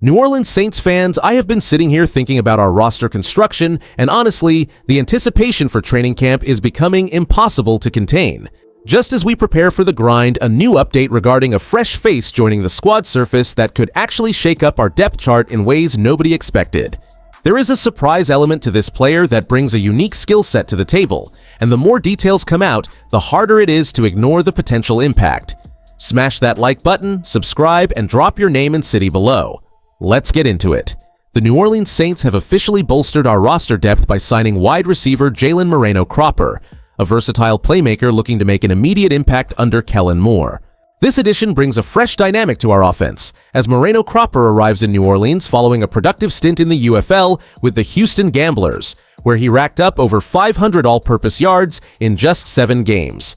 New Orleans Saints fans, I have been sitting here thinking about our roster construction, and honestly, the anticipation for training camp is becoming impossible to contain. Just as we prepare for the grind, a new update regarding a fresh face joining the squad surface that could actually shake up our depth chart in ways nobody expected. There is a surprise element to this player that brings a unique skill set to the table, and the more details come out, the harder it is to ignore the potential impact. Smash that like button, subscribe, and drop your name and city below. Let's get into it. The New Orleans Saints have officially bolstered our roster depth by signing wide receiver Jalen Moreno-Cropper, a versatile playmaker looking to make an immediate impact under Kellen Moore. This addition brings a fresh dynamic to our offense, as Moreno-Cropper arrives in New Orleans following a productive stint in the UFL with the Houston Gamblers, where he racked up over 500 all-purpose yards in just 7 games.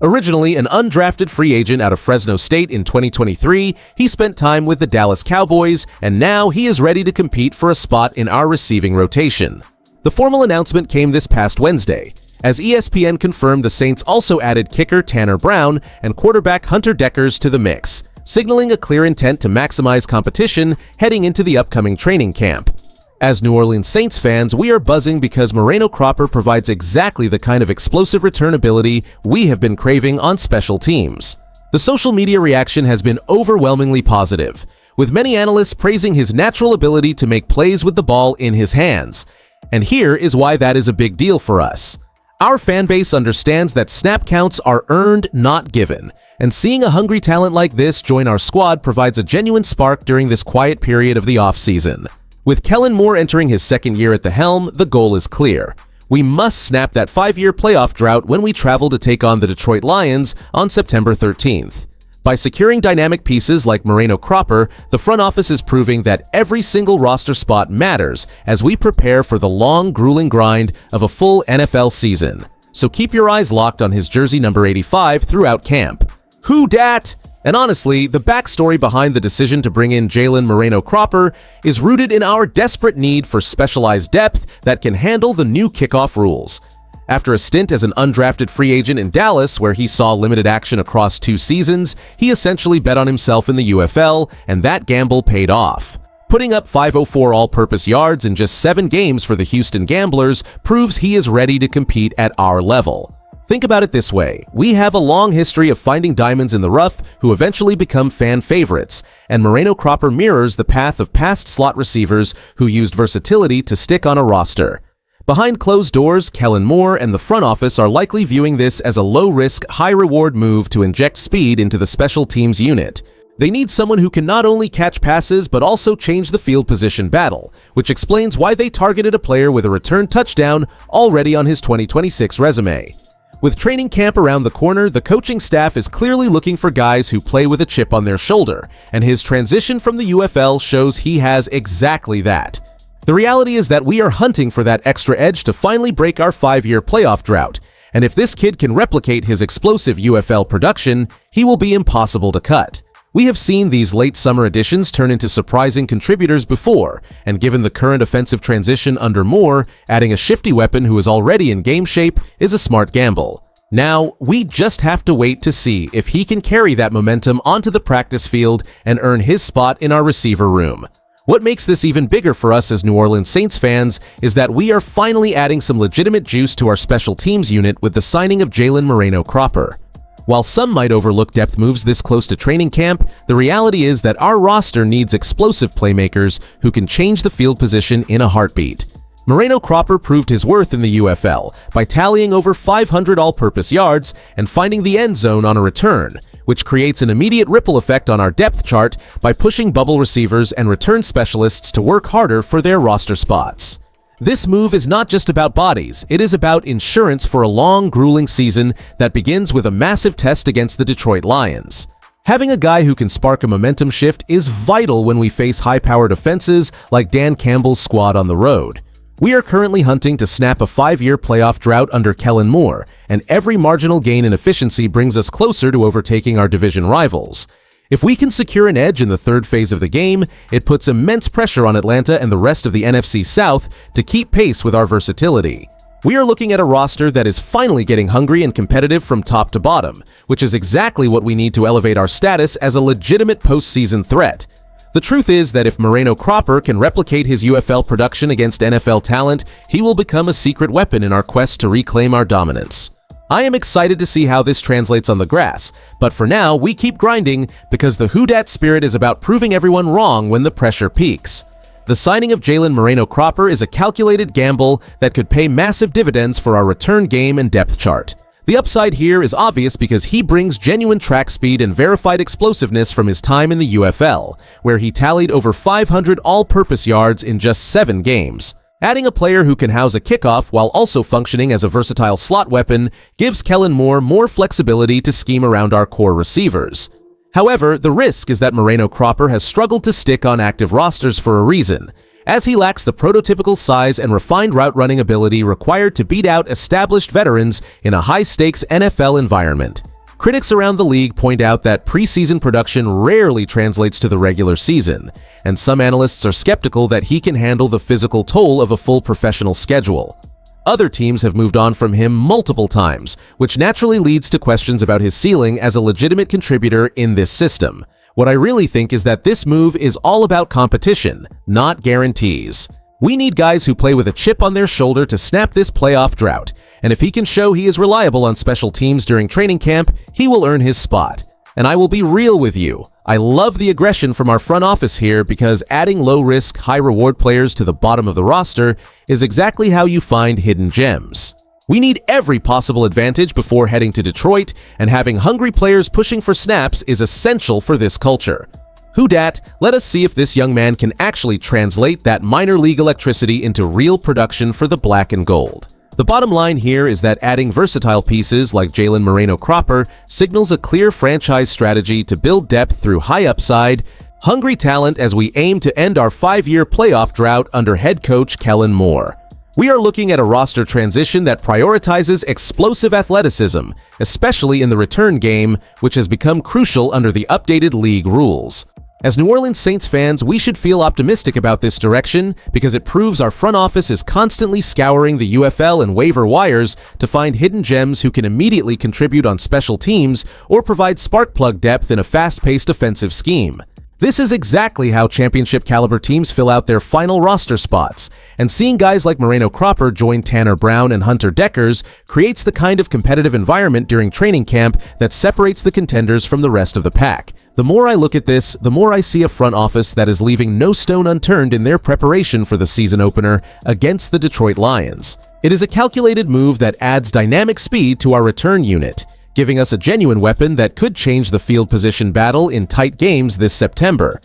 Originally an undrafted free agent out of Fresno State in 2023, he spent time with the Dallas Cowboys, and now he is ready to compete for a spot in our receiving rotation. The formal announcement came this past Wednesday, as ESPN confirmed the Saints also added kicker Tanner Brown and quarterback Hunter Dekkers to the mix, signaling a clear intent to maximize competition heading into the upcoming training camp. As New Orleans Saints fans, we are buzzing because Moreno-Cropper provides exactly the kind of explosive return ability we have been craving on special teams. The social media reaction has been overwhelmingly positive, with many analysts praising his natural ability to make plays with the ball in his hands. And here is why that is a big deal for us. Our fan base understands that snap counts are earned, not given, and seeing a hungry talent like this join our squad provides a genuine spark during this quiet period of the offseason. With Kellen Moore entering his second year at the helm, the goal is clear. We must snap that 5-year playoff drought when we travel to take on the Detroit Lions on September 13th. By securing dynamic pieces like Moreno-Cropper, the front office is proving that every single roster spot matters as we prepare for the long, grueling grind of a full NFL season. So keep your eyes locked on his jersey number 85 throughout camp. Who dat? And honestly, the backstory behind the decision to bring in Jalen Moreno-Cropper is rooted in our desperate need for specialized depth that can handle the new kickoff rules. After a stint as an undrafted free agent in Dallas, where he saw limited action across 2 seasons, he essentially bet on himself in the UFL, and that gamble paid off. Putting up 504 all-purpose yards in just 7 games for the Houston Gamblers proves he is ready to compete at our level. Think about it this way, we have a long history of finding diamonds in the rough who eventually become fan favorites, and Moreno-Cropper mirrors the path of past slot receivers who used versatility to stick on a roster. Behind closed doors, Kellen Moore and the front office are likely viewing this as a low-risk, high-reward move to inject speed into the special teams unit. They need someone who can not only catch passes but also change the field position battle, which explains why they targeted a player with a return touchdown already on his 2026 resume. With training camp around the corner, the coaching staff is clearly looking for guys who play with a chip on their shoulder, and his transition from the UFL shows he has exactly that. The reality is that we are hunting for that extra edge to finally break our 5-year playoff drought, and if this kid can replicate his explosive UFL production, he will be impossible to cut. We have seen these late summer additions turn into surprising contributors before, and given the current offensive transition under Moore, adding a shifty weapon who is already in game shape is a smart gamble. Now, we just have to wait to see if he can carry that momentum onto the practice field and earn his spot in our receiver room. What makes this even bigger for us as New Orleans Saints fans is that we are finally adding some legitimate juice to our special teams unit with the signing of Jalen Moreno-Cropper. While some might overlook depth moves this close to training camp, the reality is that our roster needs explosive playmakers who can change the field position in a heartbeat. Moreno-Cropper proved his worth in the UFL by tallying over 500 all-purpose yards and finding the end zone on a return, which creates an immediate ripple effect on our depth chart by pushing bubble receivers and return specialists to work harder for their roster spots. This move is not just about bodies, it is about insurance for a long, grueling season that begins with a massive test against the Detroit Lions. Having a guy who can spark a momentum shift is vital when we face high-powered offenses like Dan Campbell's squad on the road. We are currently hunting to snap a 5-year playoff drought under Kellen Moore, and every marginal gain in efficiency brings us closer to overtaking our division rivals. If we can secure an edge in the 3rd phase of the game, it puts immense pressure on Atlanta and the rest of the NFC South to keep pace with our versatility. We are looking at a roster that is finally getting hungry and competitive from top to bottom, which is exactly what we need to elevate our status as a legitimate postseason threat. The truth is that if Moreno Cropper can replicate his UFL production against NFL talent, he will become a secret weapon in our quest to reclaim our dominance. I am excited to see how this translates on the grass, but for now, we keep grinding because the Who Dat spirit is about proving everyone wrong when the pressure peaks. The signing of Jalen Moreno Cropper is a calculated gamble that could pay massive dividends for our return game and depth chart. The upside here is obvious because he brings genuine track speed and verified explosiveness from his time in the UFL, where he tallied over 500 all-purpose yards in just 7 games. Adding a player who can house a kickoff while also functioning as a versatile slot weapon gives Kellen Moore more flexibility to scheme around our core receivers. However, the risk is that Moreno Cropper has struggled to stick on active rosters for a reason, as he lacks the prototypical size and refined route-running ability required to beat out established veterans in a high-stakes NFL environment. Critics around the league point out that preseason production rarely translates to the regular season, and some analysts are skeptical that he can handle the physical toll of a full professional schedule. Other teams have moved on from him multiple times, which naturally leads to questions about his ceiling as a legitimate contributor in this system. What I really think is that this move is all about competition, not guarantees. We need guys who play with a chip on their shoulder to snap this playoff drought, and if he can show he is reliable on special teams during training camp, he will earn his spot. And I will be real with you, I love the aggression from our front office here because adding low-risk, high-reward players to the bottom of the roster is exactly how you find hidden gems. We need every possible advantage before heading to Detroit, and having hungry players pushing for snaps is essential for this culture. Who Dat, let us see if this young man can actually translate that minor league electricity into real production for the black and gold. The bottom line here is that adding versatile pieces like Jalen Moreno Cropper signals a clear franchise strategy to build depth through high upside, hungry talent as we aim to end our 5-year playoff drought under head coach Kellen Moore. We are looking at a roster transition that prioritizes explosive athleticism, especially in the return game, which has become crucial under the updated league rules. As New Orleans Saints fans, we should feel optimistic about this direction because it proves our front office is constantly scouring the UFL and waiver wires to find hidden gems who can immediately contribute on special teams or provide spark plug depth in a fast-paced offensive scheme. This is exactly how championship-caliber teams fill out their final roster spots, and seeing guys like Moreno Cropper join Tanner Brown and Hunter Deckers creates the kind of competitive environment during training camp that separates the contenders from the rest of the pack. The more I look at this, the more I see a front office that is leaving no stone unturned in their preparation for the season opener against the Detroit Lions. It is a calculated move that adds dynamic speed to our return unit, giving us a genuine weapon that could change the field position battle in tight games this September.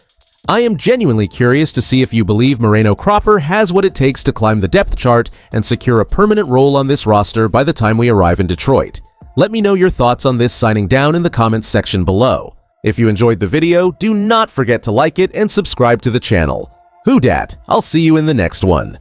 I am genuinely curious to see if you believe Moreno Cropper has what it takes to climb the depth chart and secure a permanent role on this roster by the time we arrive in Detroit. Let me know your thoughts on this signing down in the comments section below. If you enjoyed the video, do not forget to like it and subscribe to the channel. Who Dat? I'll see you in the next one.